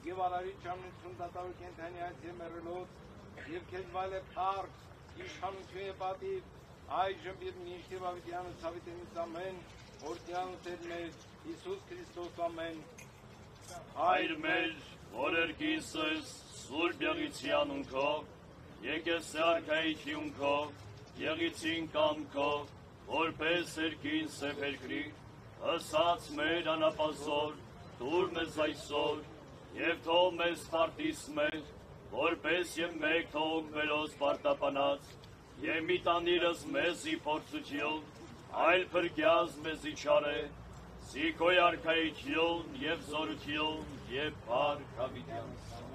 եւ արարիչ ամնություն դատավոր կենթանիած եւ մեռելոց եւ քեզ վալե փառք, իշխանություն եւ պատիվ, այժմ եւ միշտ եւ ավիտյանը ցավիտենից ամեն, օրդյան Տեր մեր Հիսուս Քրիստոս ամեն։ Հայր մեր, որ երկինսս Սուրբ Եղիցիանուն քո, եկես արքայություն քո, եղիցին կամքո, որպես երկին սեփերկրի, հսած մեր անապազոր, դուր մեզ այսօր, եւ թող մեզ պարտիս մեր, որպես եւ մեկ թող վերոս պարտապանած, եւ մի տանիրս մեզի փորձություն, այլ փրկյազ մեզի չարե, Սիկոյ արքայություն եւ զորություն եւ փառք հավիտյանս։